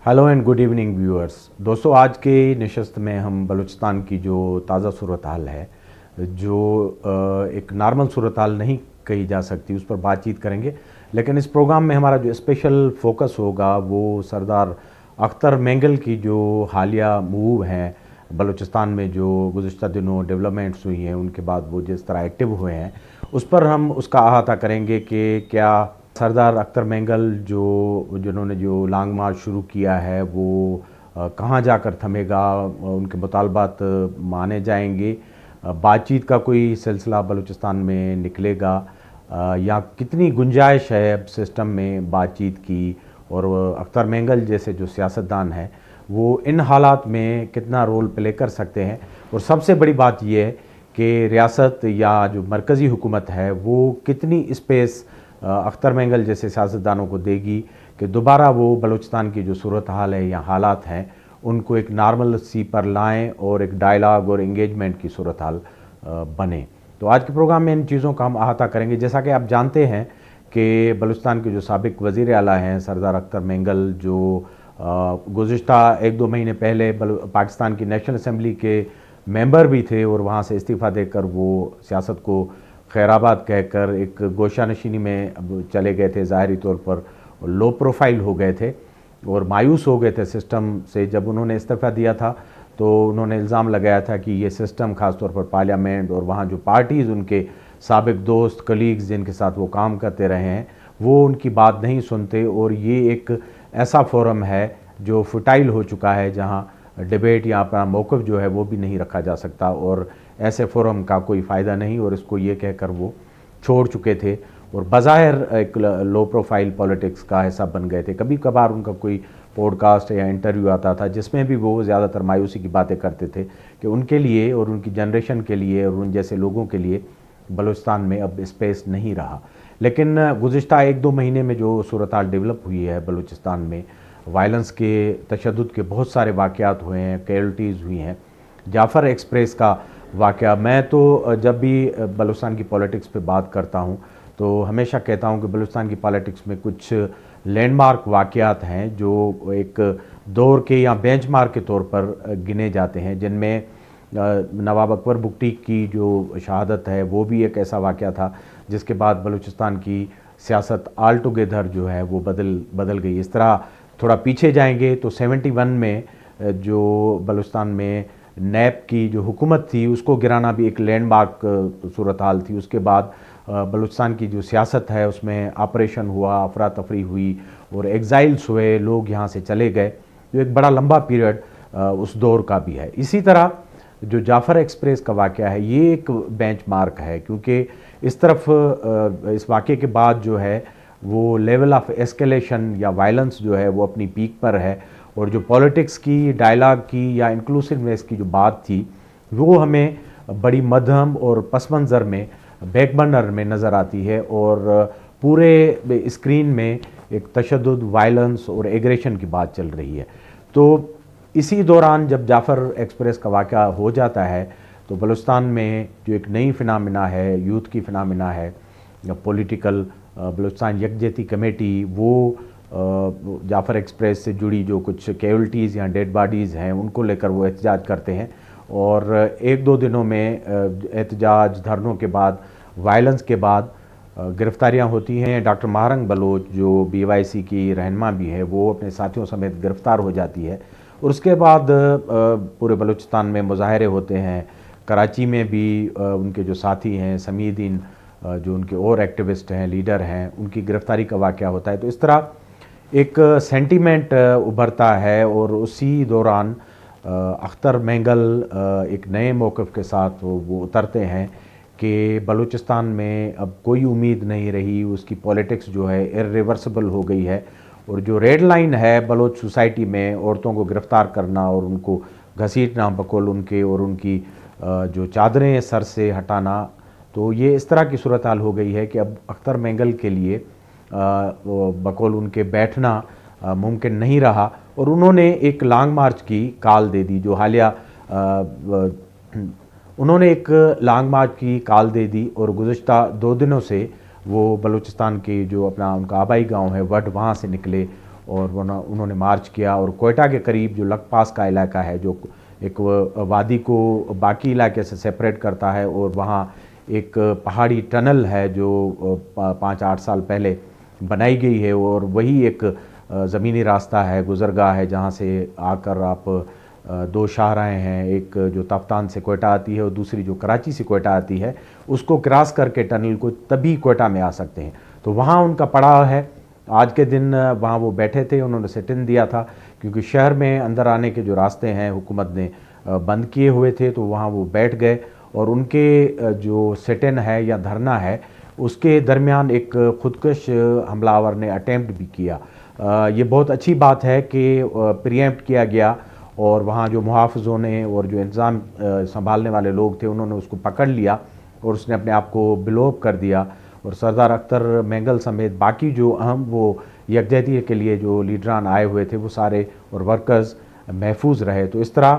Hello and good evening viewers. दोस्तों, आज के नशस्त में हम बलूचिस्तान की जो ताज़ा सूरत हाल है, जो एक नॉर्मल सूरत हाल नहीं कही जा सकती, उस पर बातचीत करेंगे। लेकिन इस प्रोग्राम में हमारा जो स्पेशल फोकस होगा वो सरदार अख्तर मेंगल की जो हालिया मूव हैं बलूचिस्तान में, जो गुज़िश्ता दिनों डेवलपमेंट्स हुई हैं, उनके बाद वो जिस तरह एक्टिव हुए हैं, उस पर हम उसका अहाता करेंगे कि क्या सरदार अख्तर मेंगल जिन्होंने जो लॉन्ग मार्च शुरू किया है वो कहाँ जाकर थमेगा, उनके मुतालबात माने जाएंगे, बातचीत का कोई सिलसिला बलूचिस्तान में निकलेगा, या कितनी गुंजाइश है अब सिस्टम में बातचीत की, और अख्तर मेंगल जैसे जो सियासतदान हैं वो इन हालात में कितना रोल प्ले कर सकते हैं। और सबसे बड़ी बात ये है कि रियासत या जो मरकज़ी हुकूमत है वो कितनी स्पेस अख्तर मेंगल जैसे सियासतदानों को देगी कि दोबारा वो बलूचिस्तान की जो सूरत हाल है या हालात हैं उनको एक नॉर्मल सी पर लाएं और एक डायलाग और इंगेजमेंट की सूरत हाल बने। तो आज के प्रोग्राम में इन चीज़ों का हम अहाता करेंगे। जैसा कि आप जानते हैं कि बलूचिस्तान के जो साबिक वज़ीर आला हैं सरदार अख्तर मेंगल, जो गुज़िश्ता 1-2 महीने पहले पाकिस्तान की नेशनल असम्बली के मेंबर भी थे और वहाँ से इस्तीफ़ा देकर वो सियासत को खैराबाद कहकर एक गोशा नशीनी में अब चले गए थे, ज़ाहरी तौर पर लो प्रोफाइल हो गए थे और मायूस हो गए थे सिस्टम से। जब उन्होंने इस्तीफ़ा दिया था तो उन्होंने इल्ज़ाम लगाया था कि ये सिस्टम ख़ास तौर पर पार्लियामेंट और वहाँ जो पार्टीज़, उनके साबिक दोस्त कलीग्स जिनके साथ वो काम करते रहे हैं, वो उनकी बात नहीं सुनते, और ये एक ऐसा फोरम है जो फुटाइल हो चुका है जहाँ डिबेट या अपना मौक़िफ़ जो है वो भी नहीं रखा जा सकता, और ऐसे फोरम का कोई फ़ायदा नहीं, और इसको ये कहकर वो छोड़ चुके थे और बज़ाहिर एक लो प्रोफाइल पॉलिटिक्स का हिस्सा बन गए थे। कभी कभार उनका कोई पॉडकास्ट या इंटरव्यू आता था जिसमें भी वो ज़्यादातर मायूसी की बातें करते थे कि उनके लिए और उनकी जनरेशन के लिए और उन जैसे लोगों के लिए बलूचिस्तान में अब स्पेस नहीं रहा। लेकिन गुज़िश्ता 1-2 महीने में जो सूरत हाल डेवलप हुई है बलूचिस्तान में, वायलेंस के, तशद्दुद के बहुत सारे वाक़यात हुए हैं, कैजुअल्टीज़ हुई हैं। जाफ़र एक्सप्रेस का वाक़या, मैं तो जब भी बलूचिस्तान की पॉलिटिक्स पे बात करता हूँ तो हमेशा कहता हूँ कि बलूचिस्तान की पॉलिटिक्स में कुछ लैंडमार्क वाक़यात हैं जो एक दौर के या बेंचमार्क के तौर पर गिने जाते हैं, जिनमें नवाब अकबर बुगटी की जो शहादत है वो भी एक ऐसा वाक़या था जिसके बाद बलूचिस्तान की सियासत आल टुगेदर जो है वो बदल गई। इस तरह थोड़ा पीछे जाएंगे तो 71 में जो बलूचिस्तान में नैब की जो हुकूमत थी उसको गिराना भी एक लैंडमार्क सूरत हाल थी। उसके बाद बलूचिस्तान की जो सियासत है उसमें ऑपरेशन हुआ, अफरा तफरी हुई और एग्ज़ाइल्स हुए, लोग यहाँ से चले गए, जो एक बड़ा लंबा पीरियड उस दौर का भी है। इसी तरह जो जाफ़र एक्सप्रेस का वाक़या है ये एक बेंचमार्क है, क्योंकि इस तरफ इस वाक़े के बाद जो है वो लेवल ऑफ एस्केलेशन या वायलेंस जो है वो अपनी पीक पर है, और जो पॉलिटिक्स की, डायलॉग की या इंक्लूसिवनेस की जो बात थी वो हमें बड़ी मध्यम और पस मंज़र में, बैक बर्नर में नज़र आती है, और पूरे स्क्रीन में एक तशद्दुद, वायलेंस और एग्रेशन की बात चल रही है। तो इसी दौरान जब जाफ़र एक्सप्रेस का वाक़या हो जाता है तो बलूचिस्तान में जो एक नई फिनामिना है, यूथ की फिनामिना है, पॉलिटिकल बलूचिस्तान यकजहती कमेटी, वो जाफ़र एक्सप्रेस से जुड़ी जो कुछ कैजुअल्टीज़ या डेड बॉडीज़ हैं उनको लेकर वो एहतजाज करते हैं, और 1-2 दिनों में एहतजाज, धरनों के बाद, वायलेंस के बाद गिरफ़्तारियाँ होती हैं। डॉक्टर महारंग बलोच जो BYC की रहनुमा भी है वो अपने साथियों समेत गिरफ़्तार हो जाती है, और उसके बाद पूरे बलूचिस्तान में मुज़ाहरे होते हैं। कराची में भी उनके जो साथी हैं, समीउद्दीन जो उनके और एक्टिविस्ट हैं, लीडर हैं, उनकी गिरफ़्तारी का वाक़या होता है। तो इस तरह एक सेंटीमेंट उभरता है, और उसी दौरान अख्तर मेंगल एक नए मौक़िफ़ के साथ वो उतरते हैं कि बलूचिस्तान में अब कोई उम्मीद नहीं रही, उसकी पॉलिटिक्स जो है इर्रिवर्सिबल हो गई है, और जो रेड लाइन है बलोच सोसाइटी में औरतों को गिरफ़्तार करना और उनको घसीटना बकुल उनके और उनकी जो चादरें सर से हटाना, तो ये इस तरह की सूरत हाल हो गई है कि अब अख्तर मेंगल के लिए बकौल उनके बैठना मुमकिन नहीं रहा, और उन्होंने एक लॉन्ग मार्च की कॉल दे दी। जो हालिया उन्होंने एक लॉन्ग मार्च की कॉल दे दी, और गुज़िश्ता 2 दिनों से वो बलूचिस्तान के जो अपना उनका आबाई गांव है वड, वहाँ से निकले اور انہوں نے مارچ کیا اور کوئٹہ کے قریب جو لک پاس کا علاقہ ہے جو ایک وادی کو باقی علاقے سے سیپریٹ کرتا ہے، اور وہاں ایک پہاڑی ٹنل ہے جو 5-8 سال پہلے بنائی گئی ہے، اور وہی ایک زمینی راستہ ہے، گزرگاہ ہے، جہاں سے آ کر آپ دو شاہراہیں ہیں، ایک جو تفتان سے کوئٹہ آتی ہے اور دوسری جو کراچی سے کوئٹہ آتی ہے، اس کو کراس کر کے ٹنل کو تبھی کوئٹہ میں آ سکتے ہیں۔ تو وہاں ان کا پڑاؤ ہے۔ آج کے دن وہاں وہ بیٹھے تھے، انہوں نے سٹ ان دیا تھا، کیونکہ شہر میں اندر آنے کے جو راستے ہیں حکومت نے بند کیے ہوئے تھے، تو وہاں وہ بیٹھ گئے، اور ان کے جو سٹ ان ہے یا دھرنا ہے، اس کے درمیان ایک خودکش حملہ آور نے اٹیمپٹ بھی کیا۔ یہ بہت اچھی بات ہے کہ پریمپٹ کیا گیا، اور وہاں جو محافظوں نے اور جو انتظام سنبھالنے والے لوگ تھے انہوں نے اس کو پکڑ لیا، اور اس نے اپنے آپ کو بلو اپ کر دیا، اور سردار اختر مینگل سمیت باقی جو اہم وہ یکجہتی کے لیے جو لیڈران آئے ہوئے تھے وہ سارے اور ورکرز محفوظ رہے۔ تو اس طرح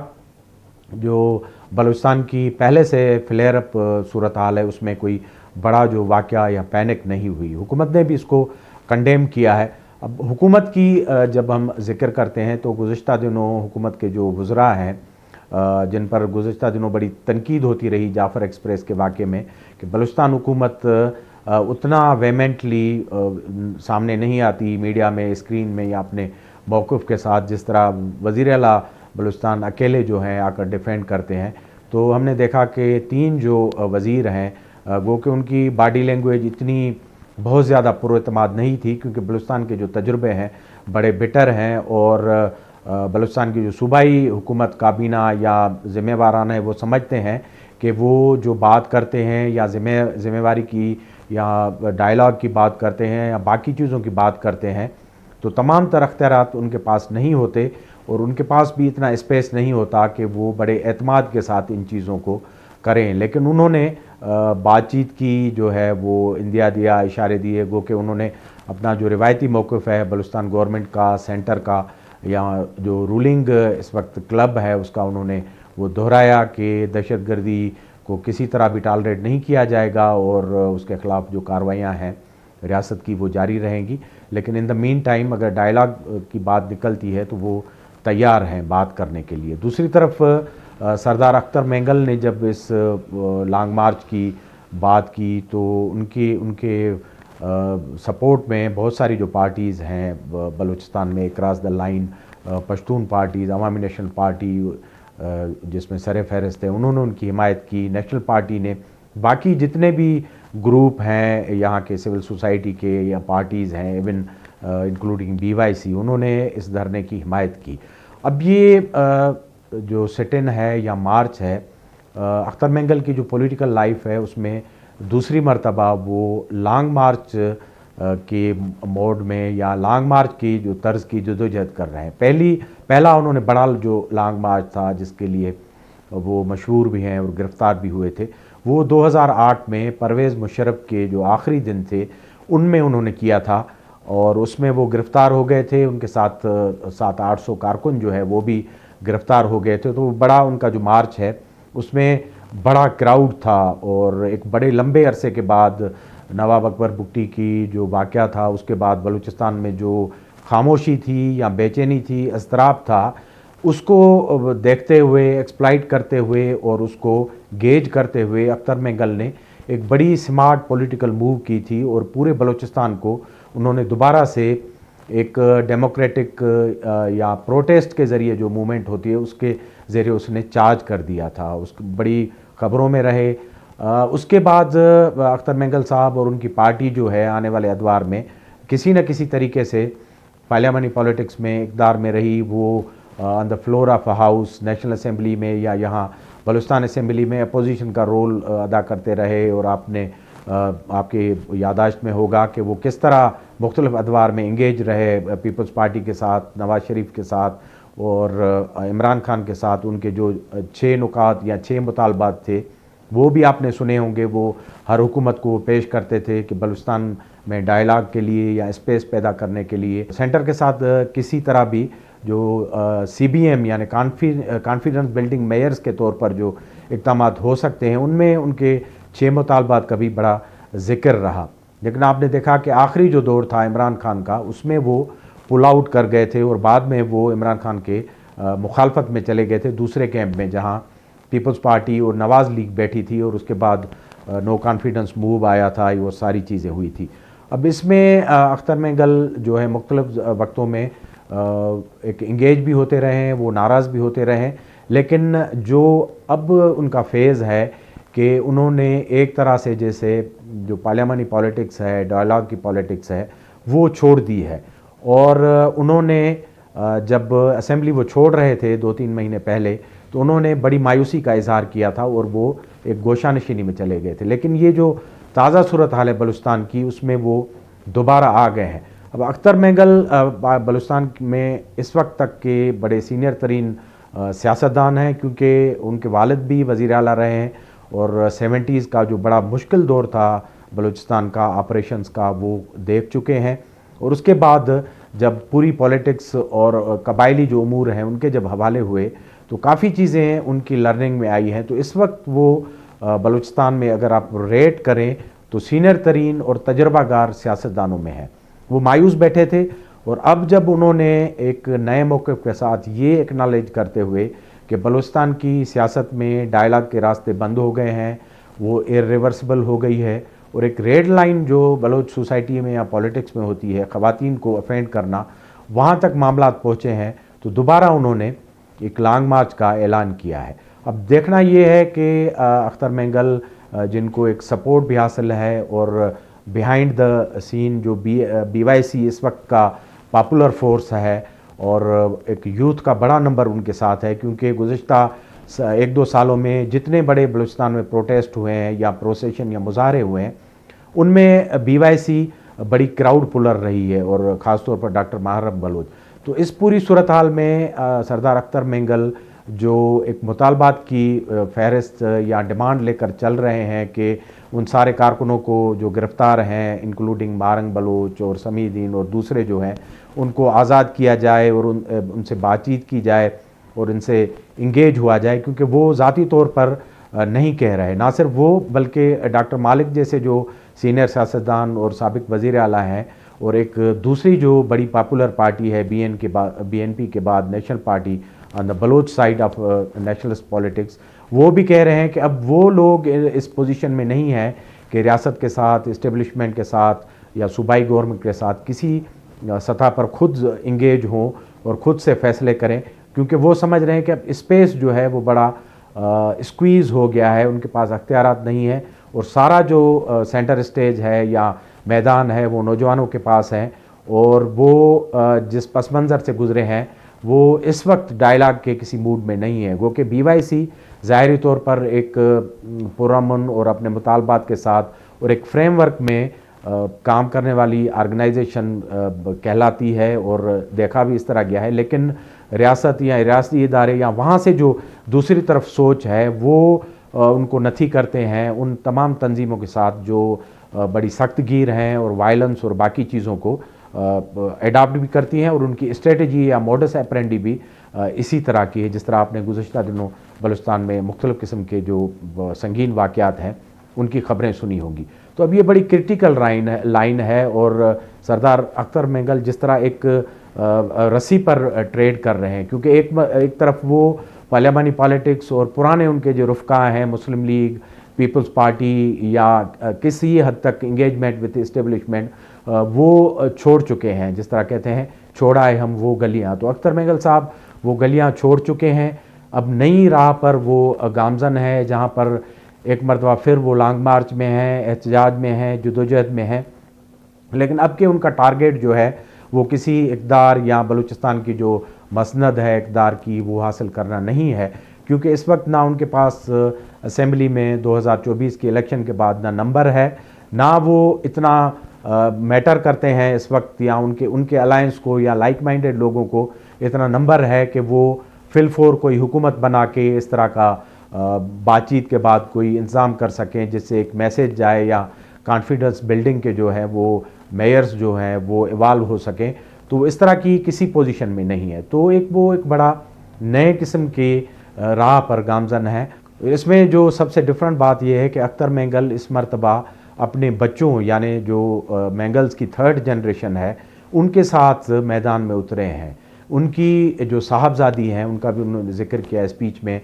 جو بلوچستان کی پہلے سے فلیئر اپ صورتحال ہے، اس میں کوئی بڑا جو واقعہ یا پینک نہیں ہوئی۔ حکومت نے بھی اس کو کنڈیم کیا ہے۔ اب حکومت کی جب ہم ذکر کرتے ہیں تو گزشتہ دنوں حکومت کے جو وزراء ہیں جن پر گزشتہ دنوں بڑی تنقید ہوتی رہی جعفر ایکسپریس کے واقعے میں، کہ بلوچستان حکومت اتنا ویمنٹلی سامنے نہیں آتی میڈیا میں، اسکرین میں، یا اپنے موقف کے ساتھ، جس طرح وزیر اعلیٰ بلوچستان اکیلے جو ہیں آ کر ڈیفینڈ کرتے ہیں۔ تو ہم نے دیکھا کہ 3 جو وزیر ہیں گو کہ ان کی باڈی لینگویج اتنی بہت زیادہ پراعتماد نہیں تھی، کیونکہ بلوچستان کے جو تجربے ہیں بڑے بٹر ہیں، اور بلوچستان کی جو صوبائی حکومت کابینہ یا ذمہ واران ہے وہ سمجھتے ہیں کہ وہ جو بات کرتے ہیں یا ذمہ واری کی یا ڈائلاگ کی بات کرتے ہیں یا باقی چیزوں کی بات کرتے ہیں، تو تمام تر اختیارات ان کے پاس نہیں ہوتے، اور ان کے پاس بھی اتنا اسپیس نہیں ہوتا کہ وہ بڑے اعتماد کے ساتھ ان چیزوں کو کریں۔ لیکن انہوں نے بات چیت کی جو ہے وہ اندیا دیا، اشارے دیے، گو کہ انہوں نے اپنا جو روایتی موقف ہے بلوچستان گورنمنٹ کا، سینٹر کا، یا جو رولنگ اس وقت کلب ہے اس کا، انہوں نے وہ دہرایا کہ دہشت گردی کو کسی طرح بھی ٹالریٹ نہیں کیا جائے گا، اور اس کے خلاف جو کارروائیاں ہیں ریاست کی وہ جاری رہیں گی۔ لیکن ان دا مین ٹائم اگر ڈائلاگ کی بات نکلتی ہے تو وہ تیار ہیں بات کرنے کے لیے۔ دوسری طرف سردار اختر مینگل نے جب اس لانگ مارچ کی بات کی تو ان کے سپورٹ میں بہت ساری جو پارٹیز ہیں بلوچستان میں across the line, Pashtun parties, عوامی نیشنل پارٹی جس میں سر فہرست ہے، انہوں نے ان کی حمایت کی، نیشنل پارٹی نے، باقی جتنے بھی گروپ ہیں یہاں کے سول سوسائٹی کے یا پارٹیز ہیں، ایون انکلوڈنگ BYC، انہوں نے اس دھرنے کی حمایت کی۔ اب یہ جو سٹ ان ہے یا مارچ ہے، اختر مینگل کی جو پولیٹیکل لائف ہے اس میں دوسری مرتبہ وہ لانگ مارچ کے موڈ میں یا لانگ مارچ کی جو طرز کی جدوجہد کر رہے ہیں۔ پہلا انہوں نے بڑا جو لانگ مارچ تھا جس کے لیے وہ مشہور بھی ہیں اور گرفتار بھی ہوئے تھے، وہ 2008 میں پرویز مشرف کے جو آخری دن تھے ان میں انہوں نے کیا تھا، اور اس میں وہ گرفتار ہو گئے تھے، ان کے ساتھ 700-800 کارکن جو ہے وہ بھی گرفتار ہو گئے تھے۔ تو بڑا ان کا جو مارچ ہے اس میں بڑا کراؤڈ تھا، اور ایک بڑے لمبے عرصے کے بعد نواب اکبر بگٹی کی جو واقعہ تھا اس کے بعد بلوچستان میں جو خاموشی تھی یا بے چینی تھی، اضطراب تھا، اس کو دیکھتے ہوئے، ایکسپلائٹ کرتے ہوئے اور اس کو گیج کرتے ہوئے اختر مینگل نے ایک بڑی سمارٹ پولیٹیکل موو کی تھی، اور پورے بلوچستان کو انہوں نے دوبارہ سے ایک ڈیموکریٹک یا پروٹیسٹ کے ذریعے جو موومنٹ ہوتی ہے اس کے ذریعے اس نے چارج کر دیا تھا، اس بڑی خبروں میں رہے۔ اس کے بعد اختر مینگل صاحب اور ان کی پارٹی جو ہے آنے والے ادوار میں کسی نہ کسی طریقے سے پارلیمانی پالیٹکس میں اقتدار میں رہی، وہ on the floor of house, national assembly میں یا یہاں بلوچستان اسمبلی میں اپوزیشن کا رول ادا کرتے رہے، اور آپ کے یادداشت میں ہوگا کہ وہ کس طرح مختلف ادوار میں انگیج رہے پیپلز پارٹی کے ساتھ، نواز شریف کے ساتھ اور عمران خان کے ساتھ۔ ان کے جو 6 نکات یا 6 مطالبات تھے وہ بھی آپ نے سنے ہوں گے، وہ ہر حکومت کو پیش کرتے تھے کہ بلوچستان میں ڈائلاگ کے لیے یا اسپیس پیدا کرنے کے لیے سینٹر کے ساتھ کسی طرح بھی جو CBM یعنی کانفیڈنس بلڈنگ میئرز کے طور پر جو اقدامات ہو سکتے ہیں، ان میں ان کے 6 مطالبات کا بھی بڑا ذکر رہا۔ لیکن آپ نے دیکھا کہ آخری جو دور تھا عمران خان کا، اس میں وہ पुल आउट कर गए थे और बाद में वो इमरान खान के मुखालफत में चले गए थे दूसरे कैंप में, जहां पीपल्स पार्टी और नवाज़ लीग बैठी थी और उसके बाद नो कॉन्फिडेंस मूव आया था, वो सारी चीज़ें हुई थी। अब इसमें अख्तर मेंगल जो है मुख्तलिफ वक्तों में एक इंगेज भी होते रहे हैं, वो नाराज़ भी होते रहे हैं, लेकिन जो अब उनका फेज़ है कि उन्होंने एक तरह से जैसे जो पार्लियामानी पॉलिटिक्स है, डायलॉग की पॉलिटिक्स है, वो छोड़ दी है। और उन्होंने जब असेंबली वो छोड़ रहे थे 2-3 महीने पहले, तो उन्होंने बड़ी मायूसी का इजहार किया था और वो एक गोशानशीनी में चले गए थे। लेकिन ये जो ताज़ा सूरत हाल है बलूचिस्तान की, उसमें वो दोबारा आ गए हैं। अब अख्तर मेंगल बलूचिस्तान में इस वक्त तक के बड़े सीनियर तरीन सियासतदान हैं, क्योंकि उनके वालिद भी वज़ीर आला रहे हैं और 70s का जो बड़ा मुश्किल दौर था बलूचिस्तान का ऑपरेशंस का, वो देख चुके हैं। और उसके बाद जब पूरी पॉलिटिक्स और कबायली जो उमूर हैं उनके जब हवाले हुए, तो काफ़ी चीज़ें उनकी लर्निंग में आई हैं। तो इस वक्त वो बलूचिस्तान में अगर आप रेट करें तो सीनियर तरीन और तजर्बागार सियासतदानों में है। वो मायूस बैठे थे और अब जब उन्होंने एक नए मौक़िफ़ के साथ ये एक्नॉलेज करते हुए कि बलूचिस्तान की सियासत में डायलॉग के रास्ते बंद हो गए हैं, वो इर्रिवर्सिबल हो गई है और एक रेड लाइन जो बलोच सोसाइटी में या पॉलिटिक्स में होती है, ख़वातीन को अफेंड करना, वहाँ तक मामला पहुँचे हैं, तो दोबारा उन्होंने एक लॉन्ग मार्च का ऐलान किया है। अब देखना ये है कि अख्तर मेंगल जिनको एक सपोर्ट भी हासिल है और बिहाइंड द सीन जो BYC इस वक्त का पॉपुलर फोर्स है और एक यूथ का बड़ा नंबर उनके साथ है, क्योंकि गुज़िश्ता 1-2 सालों में जितने बड़े बलूचिस्तान में प्रोटेस्ट हुए हैं या प्रोसेशन या मुजाहरे हुए हैं, उनमें BYC बड़ी क्राउड पुलर रही है और ख़ास तौर पर डॉक्टर मुहर्रम बलोच। तो इस पूरी सूरत हाल में सरदार अख्तर मेंगल जो एक मुतालबात की फहरिस्त या डिमांड लेकर चल रहे हैं कि उन सारे कारकुनों को जो गिरफ़्तार हैं, इंक्लूडिंग मारंग बलोच और समीदीन और दूसरे जो हैं, उनको आज़ाद किया जाए और उनसे बातचीत की जाए और इनसे इंगेज हुआ जाए, क्योंकि वो ज़ाती तौर पर नहीं कह रहे, ना सिर्फ वो बल्कि डॉक्टर मालिक जैसे जो सीनियर सियासतदान और साबिक वज़ीर आला हैं और एक दूसरी जो बड़ी पॉपुलर पार्टी है BNP के बाद national party on the Baloch side of nationalist politics, वो भी कह रहे हैं कि अब वो लोग इस पोजीशन में नहीं है कि रियासत के साथ, इस्टेब्लिशमेंट के साथ या सूबाई गवर्नमेंट के साथ किसी सतह पर खुद इंगेज हों और ख़ुद से फ़ैसले करें, क्योंकि वो समझ रहे हैं कि अब स्पेस जो है वो बड़ा स्क्वीज़ हो गया है, उनके पास अख्तियारात नहीं है और सारा जो सेंटर स्टेज है या मैदान है वो नौजवानों के पास है और वो जिस पस मंज़र से गुज़रे हैं वो इस वक्त डायलॉग के किसी मूड में नहीं है। गो कि BYC ज़ाहिरी तौर पर एक पुरअमन और अपने मुतालबात के साथ और एक फ्रेमवर्क में काम करने वाली आर्गेनाइजेशन कहलाती है और देखा भी इस तरह गया है, लेकिन रियासत या रियासती इदारे या वहाँ से जो दूसरी तरफ सोच है वो उनको नथी करते हैं उन तमाम तंजीमों के साथ जो बड़ी सख्त गिर हैं और वायलेंस और बाकी चीज़ों को एडाप्ट भी करती हैं और उनकी स्ट्रेटजी या मोडस ऑपरेंडी भी इसी तरह की है, जिस तरह आपने गुज़श्ता दिनों बलूचिस्तान में मुख्तलिफ़ किस्म के जो संगीन वाक़यात हैं उनकी ख़बरें सुनी होंगी। तो अब ये बड़ी क्रिटिकल लाइन है और सरदार अख्तर मेंगल जिस तरह एक रस्सी पर ट्रेड कर रहे हैं, क्योंकि एक तरफ वो पार्लियामानी पॉलिटिक्स और पुराने उनके जो रुफ़का हैं मुस्लिम लीग, पीपल्स पार्टी या किसी हद तक इंगेजमेंट विद इस्टेब्लिशमेंट वो छोड़ चुके हैं, जिस तरह कहते हैं छोड़ा है हम वो गलियां। तो अख्तर मेंगल साहब वो गलियां छोड़ चुके हैं, अब नई राह पर वो गामजन है, जहां पर एक मरतबा फिर वो लॉन्ग मार्च में हैं, एहतजाज में हैं, जदोजहद में हैं, लेकिन अब के उनका टारगेट जो है वो किसी इक़्तिदार या बलूचिस्तान की जो मसनद है इक़्तिदार की वो हासिल करना नहीं है, क्योंकि इस वक्त ना उनके पास असेंबली में 2024 के इलेक्शन के बाद ना नंबर है, ना वो इतना मैटर करते हैं इस वक्त, या उनके अलायंस को या लाइक माइंडेड लोगों को इतना नंबर है कि वो फिलफोर कोई हुकूमत बना के इस तरह का बातचीत के बाद कोई इंतज़ाम कर सकें जिससे एक मैसेज जाए या कॉन्फिडेंस बिल्डिंग के जो है वो मेयर्स जो हैं वो इवाल्व हो सकें। तो इस तरह की किसी पोजीशन में नहीं है, तो वो एक बड़ा नए किस्म की राह पर गामजन है। इसमें जो सबसे डिफरेंट बात यह है कि अख्तर मेंगल इस मरतबा अपने बच्चों यानी जो मेंगल्स की 3rd जनरेशन है ان کے ساتھ میدان میں اترے ہیں. ان کی جو صاحبزادی ہیں ان کا بھی انہوں نے ذکر کیا اسپیچ میں،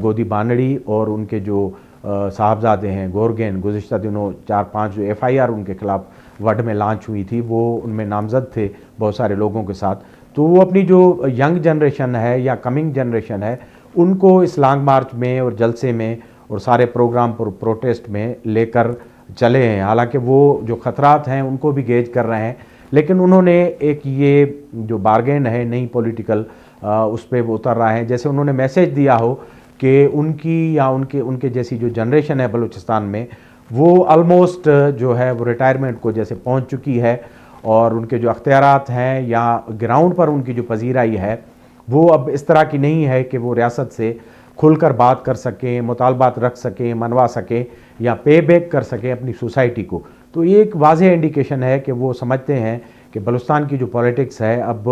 گودی بانڑی، اور ان کے جو صاحبزادے ہیں گورگین، گزشتہ دنوں 4-5 جو FIR ان کے خلاف وڈ میں لانچ ہوئی تھی، وہ ان میں نامزد تھے بہت سارے لوگوں کے ساتھ. تو وہ اپنی جو ینگ جنریشن ہے یا کمنگ جنریشن ہے ان کو اس لانگ مارچ میں اور جلسے میں اور سارے پروگرام پر پروٹیسٹ میں لے کر چلے ہیں. حالانکہ وہ جو خطرات ہیں ان کو بھی گیج کر رہے ہیں، لیکن انہوں نے ایک یہ جو بارگین ہے نئی پولیٹیکل اس پہ وہ اتر رہا ہے. جیسے انہوں نے میسیج دیا ہو کہ ان کی یا ان کے جیسی جو جنریشن ہے بلوچستان میں، وہ آلموسٹ جو ہے وہ ریٹائرمنٹ کو جیسے پہنچ چکی ہے، اور ان کے جو اختیارات ہیں یا گراؤنڈ پر ان کی جو پذیرائی ہے وہ اب اس طرح کی نہیں ہے کہ وہ ریاست سے کھل کر بات کر سکیں، مطالبات رکھ سکیں، منوا سکیں یا پے بیک کر سکیں اپنی سوسائٹی کو. تو یہ ایک واضح انڈیکیشن ہے کہ وہ سمجھتے ہیں کہ بلوچستان کی جو پولیٹکس ہے اب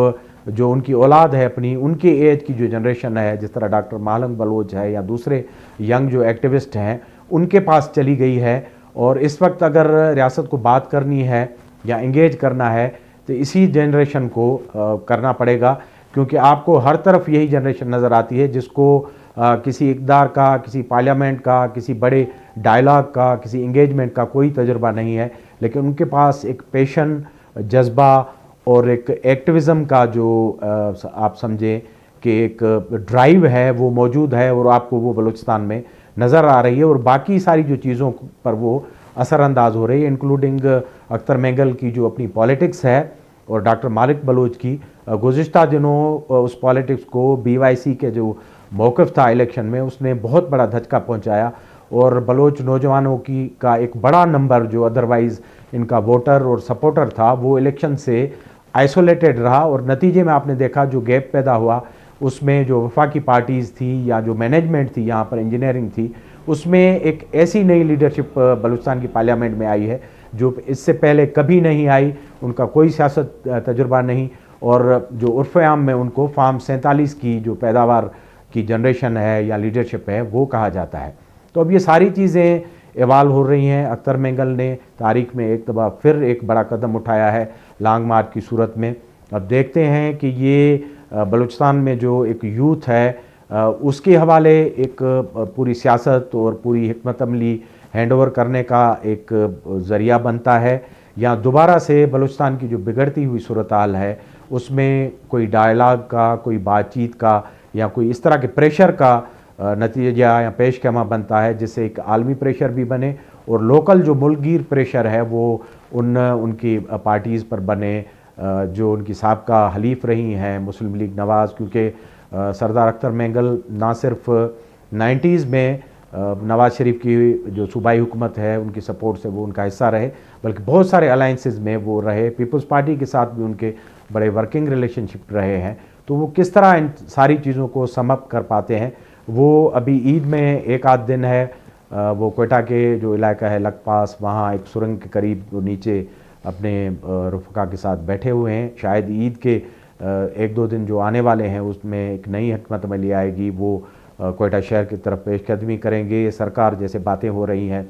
جو ان کی اولاد ہے اپنی، ان کے ایج کی جو جنریشن ہے، جس طرح ڈاکٹر مالنگ بلوچ ہے یا دوسرے ینگ جو ایکٹیوسٹ ہیں، ان کے پاس چلی گئی ہے. اور اس وقت اگر ریاست کو بات کرنی ہے یا انگیج کرنا ہے تو اسی جنریشن کو کرنا پڑے گا، کیونکہ آپ کو ہر طرف یہی جنریشن نظر آتی ہے جس کو کسی اقدار کا، کسی پارلیمنٹ کا، کسی بڑے ڈائلاگ کا، کسی انگیجمنٹ کا کوئی تجربہ نہیں ہے، لیکن ان کے پاس ایک پیشن، جذبہ اور ایک ایکٹیوزم کا جو آپ سمجھیں کہ ایک ڈرائیو ہے وہ موجود ہے، اور آپ کو وہ بلوچستان میں نظر آ رہی ہے. اور باقی ساری جو چیزوں پر وہ اثر انداز ہو رہی ہے، انکلوڈنگ اختر مینگل کی جو اپنی پالیٹکس ہے اور ڈاکٹر مالک بلوچ کی. گزشتہ دنوں اس پالیٹکس کو BYC کے جو موقف تھا الیکشن میں، اس نے بہت بڑا دھچکا پہنچایا، اور بلوچ نوجوانوں کا ایک بڑا نمبر جو ادروائز ان کا ووٹر اور سپورٹر تھا وہ الیکشن سے آئسولیٹڈ رہا. اور نتیجے میں آپ نے دیکھا جو گیپ پیدا ہوا اس میں جو وفاقی پارٹیز تھی یا جو مینجمنٹ تھی یہاں پر انجینئرنگ تھی، اس میں ایک ایسی نئی لیڈرشپ بلوچستان کی پارلیمنٹ میں آئی ہے جو اس سے پہلے کبھی نہیں آئی. ان کا کوئی سیاست تجربہ نہیں، اور جو عرف عام میں ان کو فارم 47 کی جو پیداوار کی جنریشن ہے یا لیڈرشپ ہے وہ کہا جاتا ہے. تو اب یہ ساری چیزیں ایوالو ہو رہی ہیں. اختر مینگل نے تاریخ میں ایک دفعہ پھر ایک بڑا قدم اٹھایا ہے لانگ مارچ کی صورت میں. اب دیکھتے ہیں کہ یہ بلوچستان میں جو ایک یوتھ ہے اس کے حوالے ایک پوری سیاست اور پوری حکمت عملی ہینڈ اوور کرنے کا ایک ذریعہ بنتا ہے، یا دوبارہ سے بلوچستان کی جو بگڑتی ہوئی صورتحال ہے اس میں کوئی ڈائلاگ کا، کوئی بات چیت کا یا کوئی اس طرح کے پریشر کا نتیجہ یا پیش خیمہ بنتا ہے، جس سے ایک عالمی پریشر بھی بنے اور لوکل جو ملک گیر پریشر ہے وہ ان کی پارٹیز پر بنے جو ان کی سابقہ حلیف رہی ہیں مسلم لیگ نواز. کیونکہ سردار اختر مینگل نہ صرف 90s میں نواز شریف کی جو صوبائی حکومت ہے ان کی سپورٹ سے وہ ان کا حصہ رہے، بلکہ بہت سارے الائنسز میں وہ رہے. پیپلز پارٹی کے ساتھ بھی ان کے بڑے ورکنگ ریلیشن شپ رہے ہیں. تو وہ کس طرح ان ساری چیزوں کو سم اپ کر پاتے ہیں، وہ ابھی عید میں ایک آدھ دن ہے، وہ کوئٹہ کے جو علاقہ ہے لک پاس، وہاں ایک سرنگ کے قریب نیچے اپنے رفقا کے ساتھ بیٹھے ہوئے ہیں. شاید عید کے ایک دو دن جو آنے والے ہیں اس میں ایک نئی حکمت عملی آئے گی، وہ کوئٹہ شہر کی طرف پیش قدمی کریں گے. سرکار جیسے باتیں ہو رہی ہیں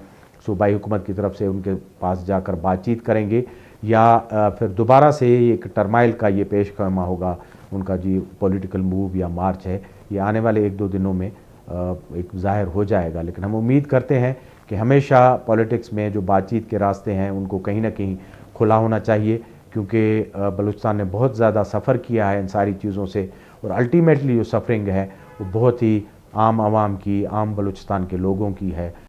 صوبائی حکومت کی طرف سے ان کے پاس جا کر بات چیت کریں گے، یا پھر دوبارہ سے ایک ٹرمائل کا یہ پیش خیمہ ہوگا ان کا جی پولیٹیکل موو یا مارچ ہے. یہ آنے والے ایک دو دنوں میں ایک ظاہر ہو جائے گا. لیکن ہم امید کرتے ہیں کہ ہمیشہ پولیٹکس میں جو بات چیت کے راستے ہیں ان کو کہیں نہ کہیں کھلا ہونا چاہیے، کیونکہ بلوچستان نے بہت زیادہ سفر کیا ہے ان ساری چیزوں سے، اور الٹیمیٹلی جو سفرنگ ہے وہ بہت ہی عام عوام کی، عام بلوچستان کے لوگوں کی ہے.